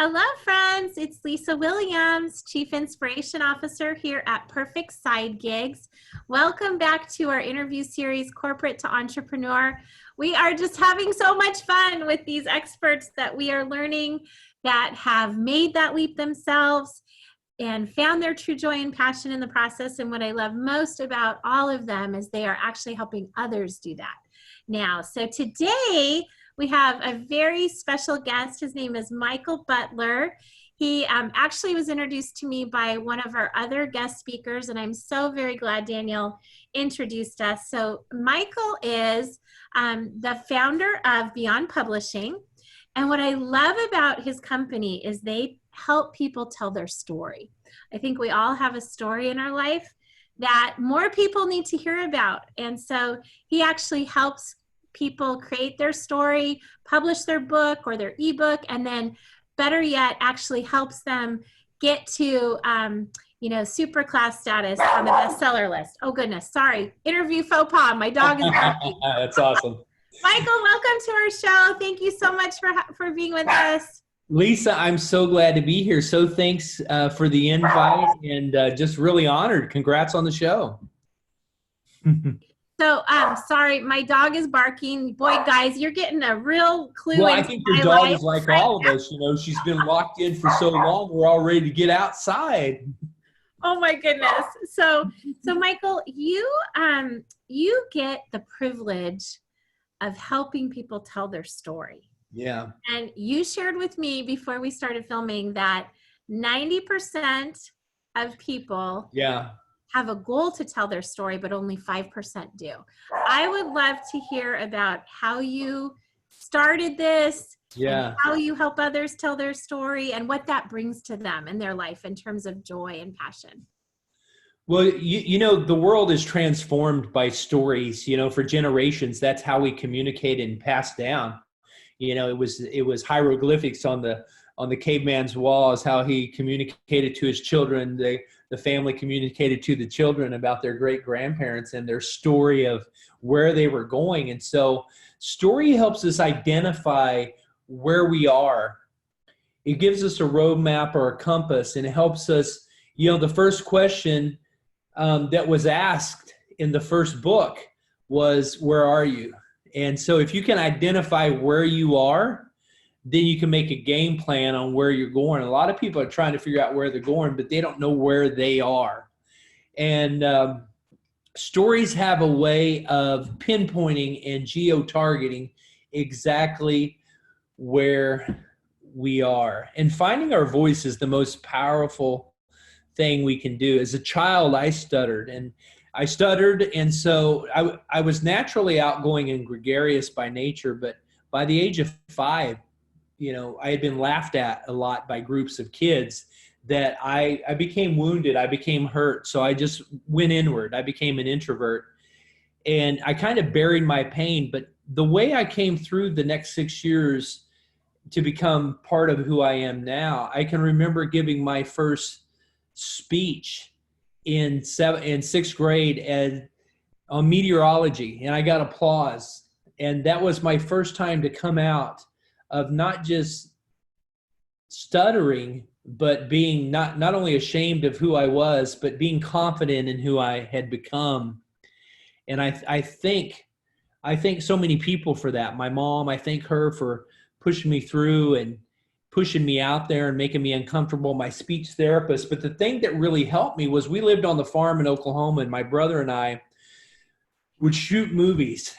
Hello, friends. It's Lisa Williams, Chief Inspiration Officer here at Perfect Side Gigs. Welcome back to our interview series, Corporate to Entrepreneur. We are just having so much fun with these experts that we are learning that have made that leap themselves and found their true joy and passion in the process. And what I love most about all of them is they are actually helping others do that now. So today, we have a very special guest. His name is Michael Butler. He actually was introduced to me by one of our other guest speakers, and I'm so very glad Daniel introduced us. So Michael is the founder of Beyond Publishing, and what I love about his company is they help people tell their story. I think we all have a story in our life that more people need to hear about, and so he actually helps people create their story, publish their book or their ebook, and then better yet, actually helps them get to, super class status on the bestseller list. Oh goodness, sorry. Interview faux pas. My dog is barking. That's awesome. Michael, welcome to our show. Thank you so much for being with us. Lisa, I'm so glad to be here. So thanks for the invite and just really honored. Congrats on the show. So, sorry, my dog is barking. Boy, guys, you're getting a real clue. Well, I think your dog is like all of us. You know, she's been locked in for so long, we're all ready to get outside. Oh my goodness. So Michael, you get the privilege of helping people tell their story. Yeah. And you shared with me before we started filming that 90% of people have a goal to tell their story, but only 5% do. I would love to hear about how you started this, and how you help others tell their story, and what that brings to them in their life in terms of joy and passion. Well, you know, the world is transformed by stories. You know, for generations, that's how we communicate and pass down. You know, it was hieroglyphics on the caveman's walls, how he communicated to his children. The family communicated to the children about their great-grandparents and their story of where they were going. And so story helps us identify where we are. It gives us a roadmap or a compass, and it helps us, you know, the first question that was asked in the first book was, where are you? And so if you can identify where you are, then you can make a game plan on where you're going. A lot of people are trying to figure out where they're going, but they don't know where they are. And stories have a way of pinpointing and geo-targeting exactly where we are. And finding our voice is the most powerful thing we can do. As a child, I stuttered, and so I was naturally outgoing and gregarious by nature, but by the age of 5, you know, I had been laughed at a lot by groups of kids that I became wounded. I became hurt. So I just went inward. I became an introvert, and I kind of buried my pain. But the way I came through the next 6 years to become part of who I am now, I can remember giving my first speech in 6th grade on meteorology, and I got applause. And that was my first time to come out of not just stuttering, but being not only ashamed of who I was, but being confident in who I had become. And I thank so many people for that. My mom, I thank her for pushing me through and pushing me out there and making me uncomfortable, my speech therapist. But the thing that really helped me was we lived on the farm in Oklahoma, and my brother and I would shoot movies.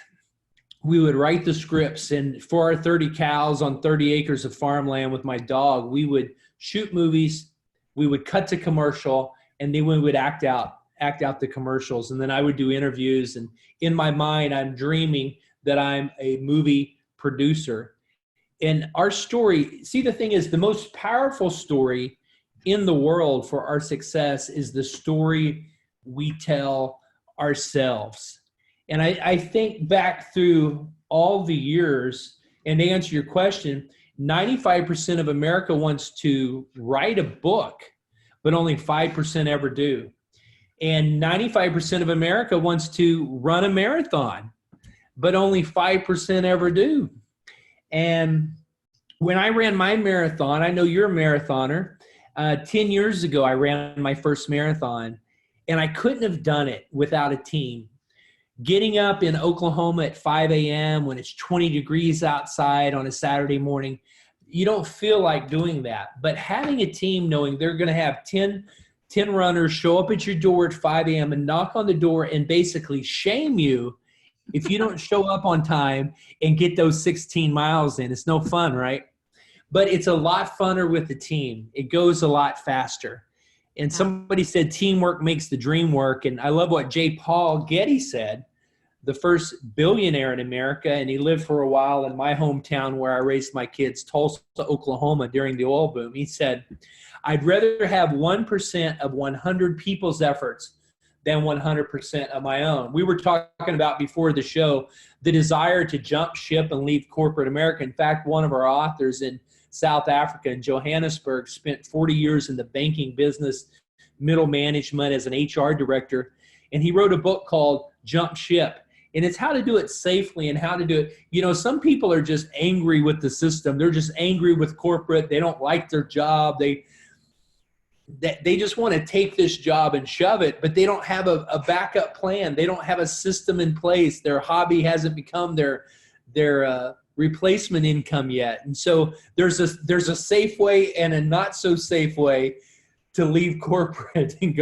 We would write the scripts, and for our 30 cows on 30 acres of farmland with my dog, we would shoot movies, we would cut to commercial, and then we would act out the commercials. And then I would do interviews, and in my mind, I'm dreaming that I'm a movie producer. And our story, see, the thing is, the most powerful story in the world for our success is the story we tell ourselves. And I think back through all the years, and to answer your question, 95% of America wants to write a book, but only 5% ever do. And 95% of America wants to run a marathon, but only 5% ever do. And when I ran my marathon, I know you're a marathoner. 10 years ago, I ran my first marathon, and I couldn't have done it without a team. Getting up in Oklahoma at 5 a.m. when it's 20 degrees outside on a Saturday morning, you don't feel like doing that. But having a team, knowing they're going to have 10 runners show up at your door at 5 a.m. and knock on the door and basically shame you if you don't show up on time and get those 16 miles in. It's no fun, right? But it's a lot funner with the team. It goes a lot faster. And somebody said teamwork makes the dream work. And I love what J. Paul Getty said, the first billionaire in America, and he lived for a while in my hometown where I raised my kids, Tulsa, Oklahoma, during the oil boom. He said, I'd rather have 1% of 100 people's efforts than 100% of my own. We were talking about before the show the desire to jump ship and leave corporate America. In fact, one of our authors in South Africa, in Johannesburg, spent 40 years in the banking business, middle management as an HR director, and he wrote a book called Jump Ship. And it's how to do it safely and how to do it. You know, some people are just angry with the system. They're just angry with corporate. They don't like their job. They just want to take this job and shove it, but they don't have a backup plan. They don't have a system in place. Their hobby hasn't become their replacement income yet. And so there's a safe way and a not so safe way to leave corporate and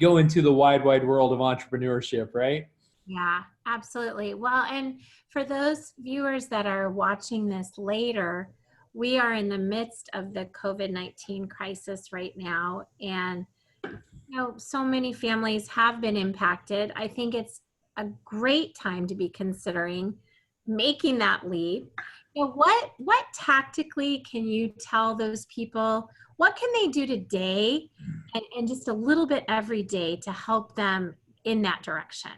go into the wide world of entrepreneurship, right? Yeah, absolutely. Well, and for those viewers that are watching this later, we are in the midst of the COVID-19 crisis right now. And, you know, so many families have been impacted. I think it's a great time to be considering making that leap. You know, what tactically can you tell those people? What can they do today and just a little bit every day to help them in that direction?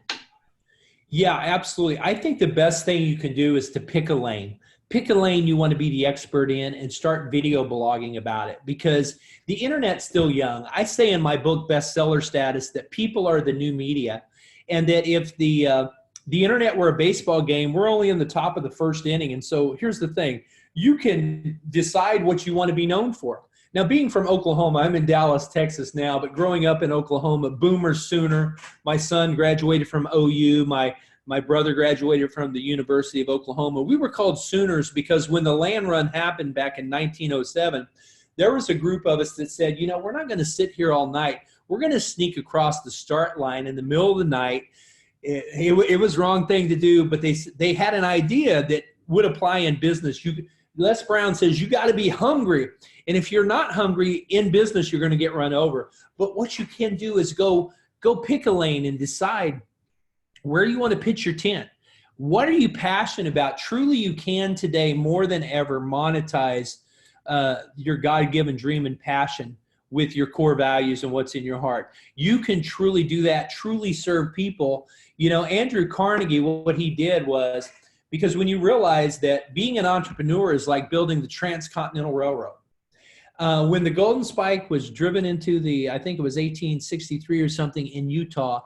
Yeah, absolutely. I think the best thing you can do is to pick a lane. Pick a lane you want to be the expert in and start video blogging about it, because the internet's still young. I say in my book, Bestseller Status, that people are the new media, and that if the internet were a baseball game, we're only in the top of the first inning. And so here's the thing. You can decide what you want to be known for. Now, being from Oklahoma, I'm in Dallas, Texas now, but growing up in Oklahoma, Boomer Sooner. My son graduated from OU. My brother graduated from the University of Oklahoma. We were called Sooners because when the land run happened back in 1907, there was a group of us that said, you know, we're not going to sit here all night. We're going to sneak across the start line in the middle of the night. It was the wrong thing to do, but they had an idea that would apply in business. Les Brown says you got to be hungry. And if you're not hungry in business, you're going to get run over. But what you can do is go pick a lane and decide where you want to pitch your tent. What are you passionate about? Truly, you can today more than ever monetize your God-given dream and passion with your core values and what's in your heart. You can truly do that, truly serve people. You know, Andrew Carnegie, what he did was, because when you realize that being an entrepreneur is like building the Transcontinental Railroad. When the Golden Spike was driven into I think it was 1863 or something in Utah,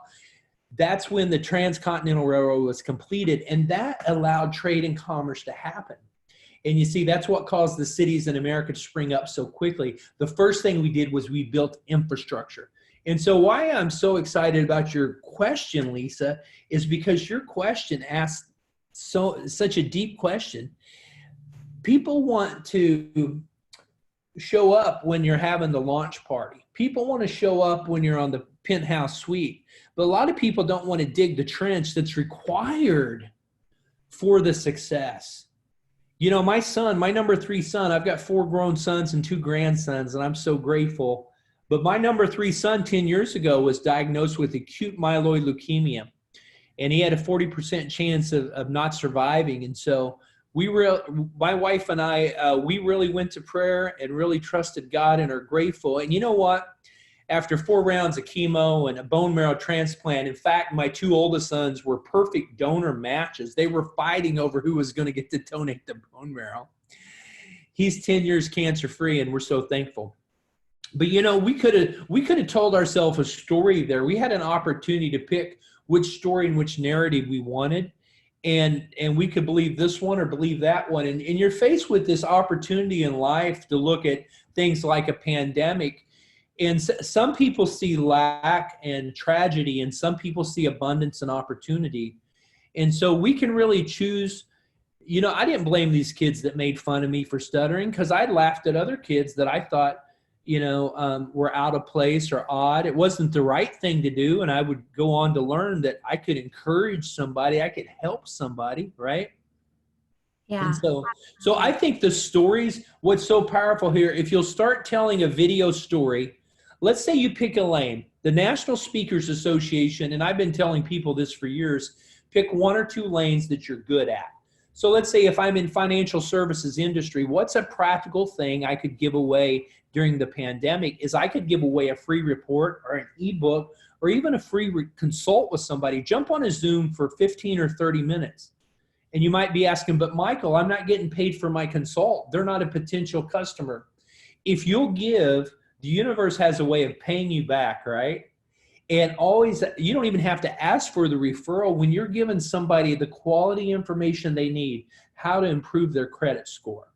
that's when the Transcontinental Railroad was completed, and that allowed trade and commerce to happen. And you see, that's what caused the cities in America to spring up so quickly. The first thing we did was we built infrastructure. And so why I'm so excited about your question, Lisa, is because your question asked such a deep question. People want to show up when you're having the launch party. People want to show up when you're on the penthouse suite. But a lot of people don't want to dig the trench that's required for the success. You know, my son, my number 3 son, I've got 4 grown sons and 2 grandsons, and I'm so grateful. But my number 3 son 10 years ago was diagnosed with acute myeloid leukemia, and he had a 40% chance of not surviving. And so my wife and I, we really went to prayer and really trusted God and are grateful. And you know what? After 4 rounds of chemo and a bone marrow transplant, in fact, my 2 oldest sons were perfect donor matches. They were fighting over who was going to get to donate the bone marrow. He's 10 years cancer-free, and we're so thankful. But, you know, we could have told ourselves a story there. We had an opportunity to pick which story and which narrative we wanted. and we could believe this one or believe that one. And you're faced with this opportunity in life to look at things like a pandemic. And some people see lack and tragedy, and some people see abundance and opportunity. And so we can really choose. I didn't blame these kids that made fun of me for stuttering, because I laughed at other kids that I thought, were out of place or odd. It wasn't the right thing to do. And I would go on to learn that I could encourage somebody, I could help somebody, right? Yeah. And so I think the stories, what's so powerful here, if you'll start telling a video story, let's say you pick a lane, the National Speakers Association, and I've been telling people this for years, pick one or two lanes that you're good at. So let's say if I'm in financial services industry, what's a practical thing I could give away during the pandemic is I could give away a free report or an ebook or even a free consult with somebody. Jump on a Zoom for 15 or 30 minutes. And you might be asking, but Michael, I'm not getting paid for my consult. They're not a potential customer. If you'll give, the universe has a way of paying you back, right? And always, you don't even have to ask for the referral when you're giving somebody the quality information they need, how to improve their credit score,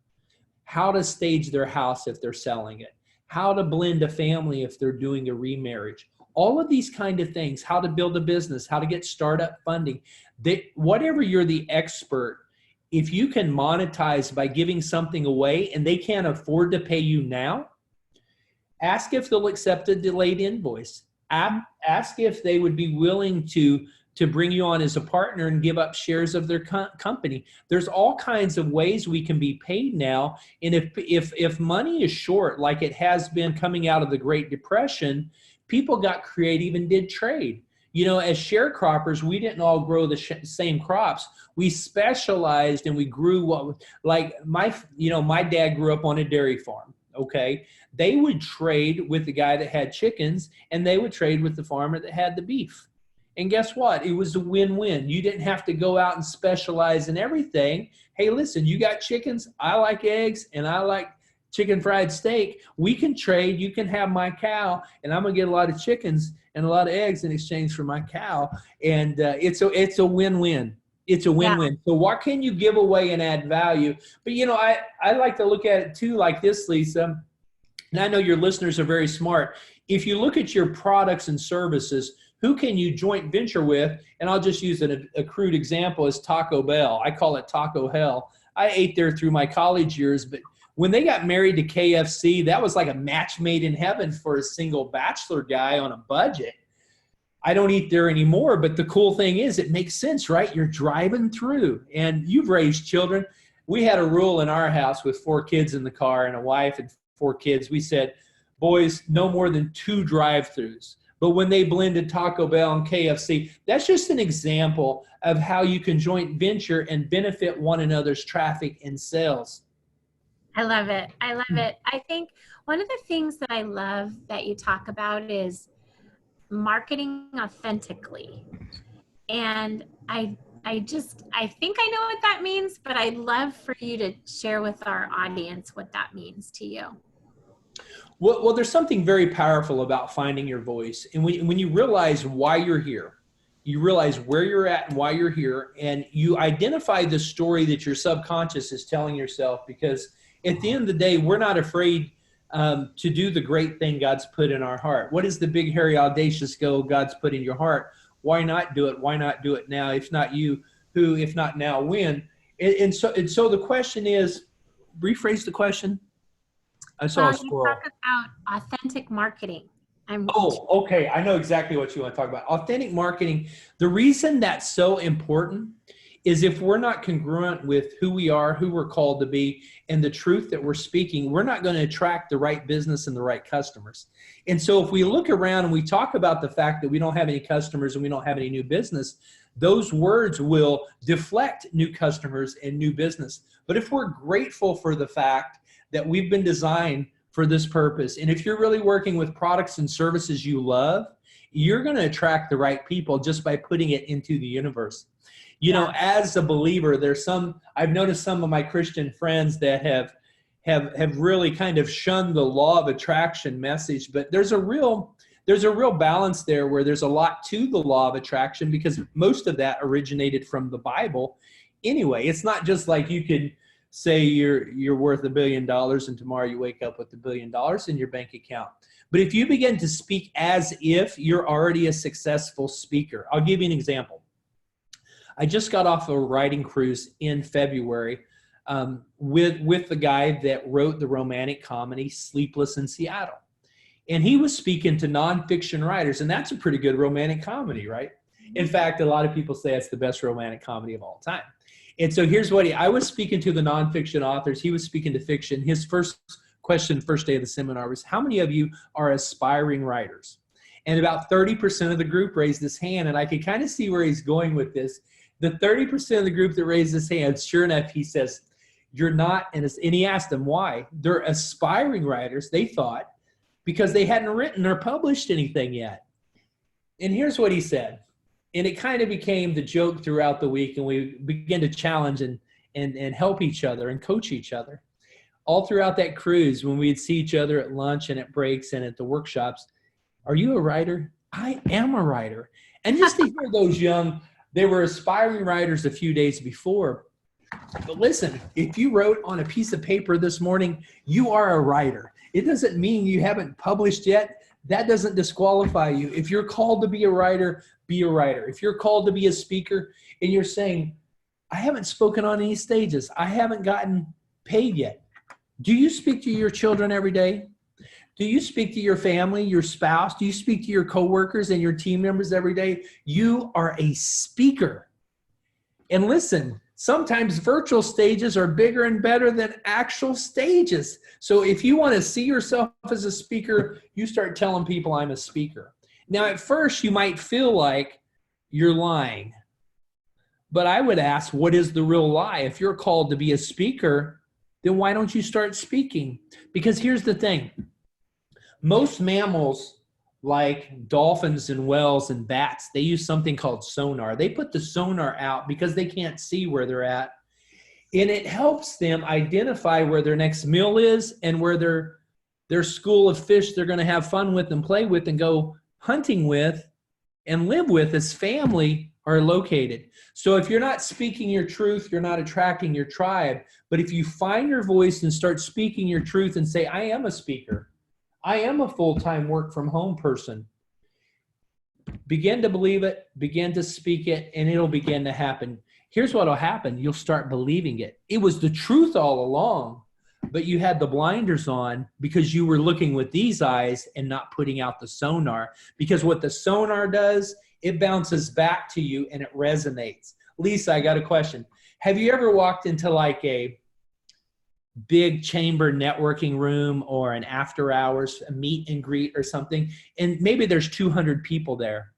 how to stage their house if they're selling it, how to blend a family if they're doing a remarriage, all of these kind of things, how to build a business, how to get startup funding. Whatever you're the expert, if you can monetize by giving something away and they can't afford to pay you now, ask if they'll accept a delayed invoice. Ask if they would be willing to bring you on as a partner and give up shares of their company. There's all kinds of ways we can be paid now. And if money is short, like it has been coming out of the Great Depression, people got creative and did trade. As sharecroppers, we didn't all grow the same crops. We specialized and we grew my dad grew up on a dairy farm. Okay. They would trade with the guy that had chickens, and they would trade with the farmer that had the beef. And guess what? It was a win-win. You didn't have to go out and specialize in everything. Hey, listen, you got chickens. I like eggs, and I like chicken fried steak. We can trade. You can have my cow, and I'm going to get a lot of chickens and a lot of eggs in exchange for my cow. And it's a win-win. It's a win-win. Yeah. So what can you give away and add value? But, I like to look at it too like this, Lisa. And I know your listeners are very smart. If you look at your products and services, who can you joint venture with? And I'll just use a crude example as Taco Bell. I call it Taco Hell. I ate there through my college years, but when they got married to KFC, that was like a match made in heaven for a single bachelor guy on a budget. I don't eat there anymore, but the cool thing is it makes sense, right? You're driving through and you've raised children. We had a rule in our house with 4 kids in the car and a wife and 4 kids. We said, boys, no more than 2 drive-throughs. But when they blended Taco Bell and KFC, that's just an example of how you can joint venture and benefit one another's traffic and sales. I love it. I love it. I think one of the things that I love that you talk about is marketing authentically. And I think I know what that means, but I'd love for you to share with our audience what that means to you. Well, there's something very powerful about finding your voice. And when you realize why you're here, you realize where you're at and why you're here, and you identify the story that your subconscious is telling yourself, because at the end of the day, we're not afraid to do the great thing God's put in our heart. What is the big, hairy, audacious goal God's put in your heart? Why not do it? Why not do it now? If not you, who? If not now, when? And so the question is, rephrase the question. I saw a squirrel. You talk about authentic marketing. Okay. I know exactly what you want to talk about. Authentic marketing. The reason that's so important is if we're not congruent with who we are, who we're called to be, and the truth that we're speaking, we're not going to attract the right business and the right customers. And so if we look around and we talk about the fact that we don't have any customers and we don't have any new business, those words will deflect new customers and new business. But if we're grateful for the fact that we've been designed for this purpose, and if you're really working with products and services you love, you're going to attract the right people just by putting it into the universe. You know, as a believer, I've noticed some of my Christian friends that have really kind of shunned the law of attraction message, but there's a real there's a real balance there where there's a lot to the law of attraction because most of that originated from the Bible. Anyway, it's not just like you could say you're worth $1 billion and tomorrow you wake up with $1 billion in your bank account. But if you begin to speak as if you're already a successful speaker, I'll give you an example. I just got off a writing cruise in February with the guy that wrote the romantic comedy Sleepless in Seattle. And he was speaking to nonfiction writers, and that's a pretty good romantic comedy, right? In fact, a lot of people say it's the best romantic comedy of all time. And so here's what I was speaking to the nonfiction authors. He was speaking to fiction. His first question, first day of the seminar was, how many of you are aspiring writers? And about 30% of the group raised his hand, and I could kind of see where he's going with this. The 30% of the group that raised his hand, sure enough, he says, you're not, and he asked them why. They're aspiring writers, they thought, because they hadn't written or published anything yet. And here's what he said. And it kind of became the joke throughout the week, and we began to challenge and help each other and coach each other. All throughout that cruise, when we'd see each other at lunch and at breaks and at the workshops, are you a writer? I am a writer. And just to hear those young, they were aspiring writers a few days before. But listen, if you wrote on a piece of paper this morning, you are a writer. It doesn't mean you haven't published yet. That doesn't disqualify you. If you're called to be a writer, be a writer. If you're called to be a speaker and you're saying, I haven't spoken on any stages, I haven't gotten paid yet. Do you speak to your children every day? Do you speak to your family, your spouse? Do you speak to your coworkers and your team members every day? You are a speaker. And listen, sometimes virtual stages are bigger and better than actual stages. So if you want to see yourself as a speaker, you start telling people I'm a speaker. Now, at first, you might feel like you're lying. But I would ask, what is the real lie? If you're called to be a speaker, then why don't you start speaking? Because here's the thing. Most mammals, like dolphins and whales and bats, they use something called sonar. They put the sonar out because they can't see where they're at. And it helps them identify where their next meal is and where their school of fish they're going to have fun with and play with and go hunting with and live with as family are located. So if you're not speaking your truth, you're not attracting your tribe. But if you find your voice and start speaking your truth and say, I am a speaker, I am a full-time work from home person, begin to believe it, begin to speak it, and it'll begin to happen. Here's what will happen. You'll start believing it. It was the truth all along, but you had the blinders on because you were looking with these eyes and not putting out the sonar. Because what the sonar does, it bounces back to you and it resonates. Lisa, I got a question. Have you ever walked into like a big chamber networking room or an after hours, a meet and greet or something, and maybe there's 200 people there,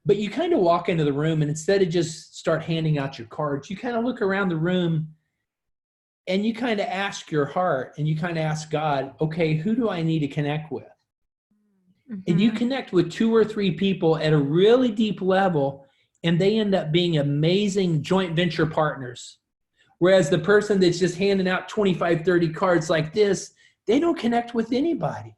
but you kind of walk into the room and instead of just start handing out your cards, you kind of look around the room and you kind of ask your heart and you kind of ask God, okay, who do I need to connect with? Mm-hmm. And you connect with 2 or 3 people at a really deep level, and they end up being amazing joint venture partners. Whereas the person that's just handing out 25, 30 cards like this, they don't connect with anybody.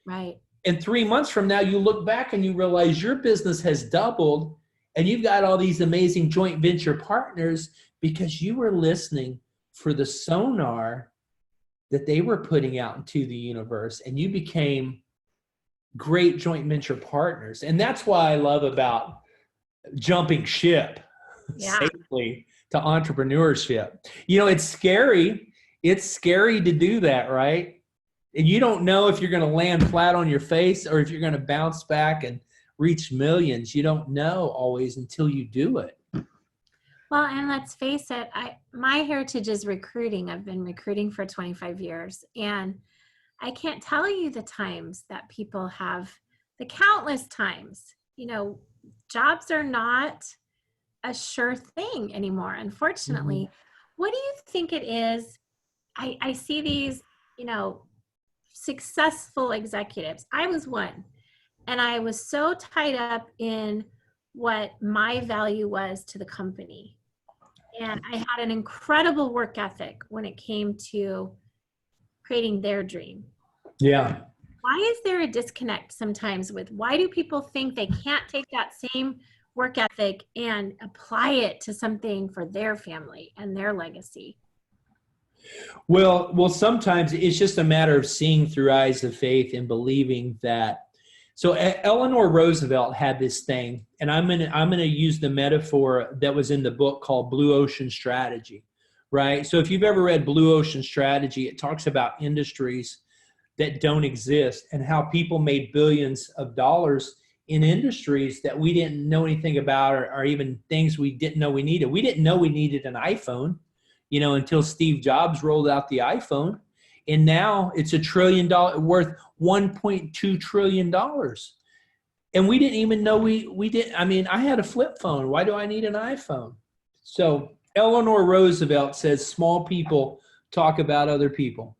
Right. And 3 months from now, you look back and you realize your business has doubled and you've got all these amazing joint venture partners because you were listening for the sonar that they were putting out into the universe, and you became great joint venture partners. And that's why I love about jumping ship safely to entrepreneurship. You know, it's scary. It's scary to do that, right? And you don't know if you're going to land flat on your face or if you're going to bounce back and reach millions. You don't know always until you do it. Well, and let's face it, my heritage is recruiting. I've been recruiting for 25 years, and I can't tell you the times that people have, the countless times, you know, jobs are not a sure thing anymore, unfortunately. Mm-hmm. What do you think it is? I see these, you know, successful executives. I was one, and I was so tied up in what my value was to the company. And I had an incredible work ethic when it came to creating their dream. Yeah. Why is there a disconnect sometimes with why do people think they can't take that same work ethic and apply it to something for their family and their legacy? Well, sometimes it's just a matter of seeing through eyes of faith and believing that. So Eleanor Roosevelt had this thing, and I'm gonna use the metaphor that was in the book called Blue Ocean Strategy, right? So if you've ever read Blue Ocean Strategy, it talks about industries that don't exist and how people made billions of dollars in industries that we didn't know anything about, or even things we didn't know we needed. We didn't know we needed an iPhone, until Steve Jobs rolled out the iPhone. And now it's $1 trillion, worth $1.2 trillion. And we didn't even know we didn't. I mean, I had a flip phone. Why do I need an iPhone? So Eleanor Roosevelt says small people talk about other people,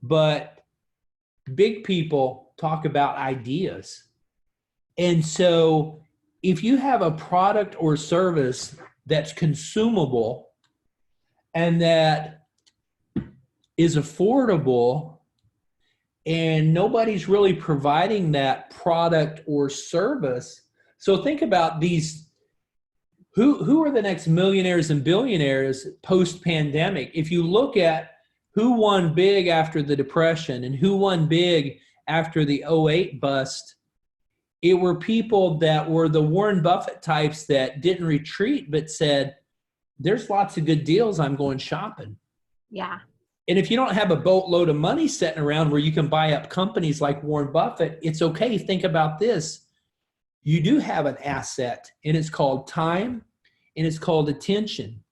but big people talk about ideas. And so if you have a product or service that's consumable and that is affordable and nobody's really providing that product or service. So think about these, who are the next millionaires and billionaires post-pandemic? If you look at who won big after the Depression and who won big after the '08 bust, it were people that were the Warren Buffett types that didn't retreat, but said, there's lots of good deals, I'm going shopping. Yeah. And if you don't have a boatload of money sitting around where you can buy up companies like Warren Buffett, it's okay. Think about this. You do have an asset, and it's called time, and it's called attention.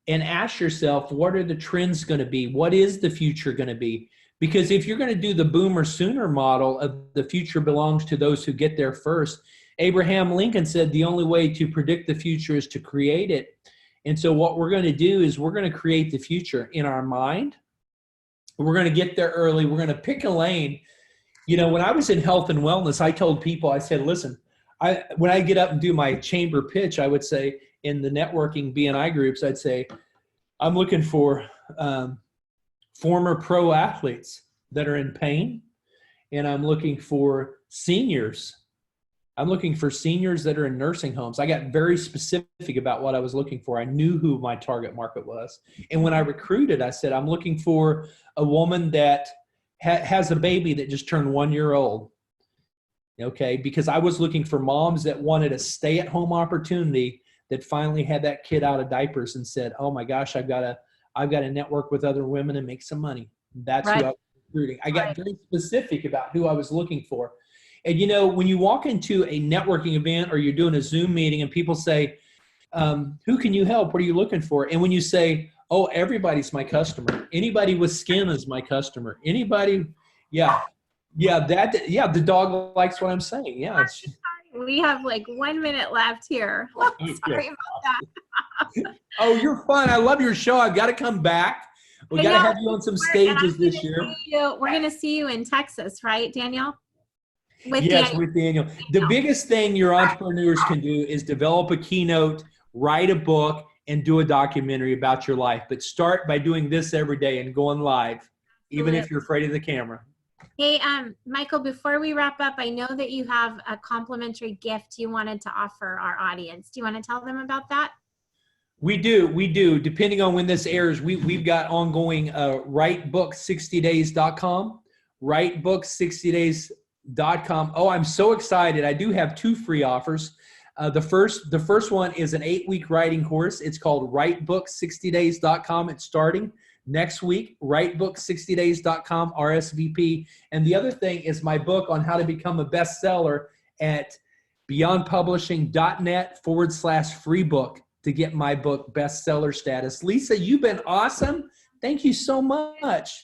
And ask yourself, what are the trends going to be? What is the future going to be? Because if you're going to do the boomer sooner model of the future belongs to those who get there first, Abraham Lincoln said the only way to predict the future is to create it. And so what we're going to do is we're going to create the future in our mind. We're going to get there early. We're going to pick a lane. When I was in health and wellness, I told people, I said, listen, when I get up and do my chamber pitch, I would say in the networking BNI groups, I'd say, I'm looking for former pro athletes that are in pain, and I'm looking for seniors. I'm looking for seniors that are in nursing homes. I got very specific about what I was looking for. I knew who my target market was. And when I recruited, I said, I'm looking for a woman that has a baby that just turned 1 year old. Okay, because I was looking for moms that wanted a stay-at-home opportunity that finally had that kid out of diapers and said, oh my gosh, I've got to network with other women and make some money. That's Right. who I was recruiting. I got very specific about who I was looking for. And when you walk into a networking event or you're doing a Zoom meeting and people say, who can you help? What are you looking for? And when you say, oh, everybody's my customer. Anybody with skin is my customer. Anybody, the dog likes what I'm saying. Yeah. We have like 1 minute left here. Sorry about that. Oh, you're fun. I love your show. I've got to come back. We got to have you on some stages this year. We're going to see you in Texas, right, Daniel? With Daniel. The biggest thing your entrepreneurs can do is develop a keynote, write a book, and do a documentary about your life. But start by doing this every day and going live, even if you're afraid of the camera. Hey, Michael, before we wrap up, I know that you have a complimentary gift you wanted to offer our audience. Do you want to tell them about that? We do. Depending on when this airs, we've got ongoing writebook60days.com, writebook60days.com. Oh, I'm so excited. I do have 2 free offers. The first one is an 8-week writing course. It's called writebook60days.com. It's starting next week, writebook60days.com, RSVP. And the other thing is my book on how to become a bestseller at beyondpublishing.net/free book to get my book bestseller status. Lisa, you've been awesome. Thank you so much.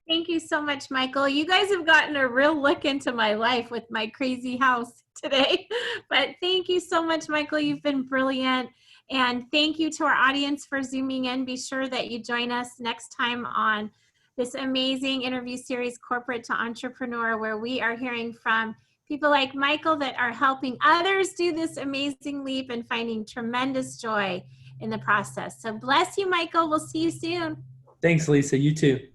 Thank you so much, Michael. You guys have gotten a real look into my life with my crazy house today. But thank you so much, Michael. You've been brilliant. And thank you to our audience for zooming in. Be sure that you join us next time on this amazing interview series, Corporate to Entrepreneur, where we are hearing from people like Michael that are helping others do this amazing leap and finding tremendous joy in the process. So bless you, Michael. We'll see you soon. Thanks, Lisa. You too.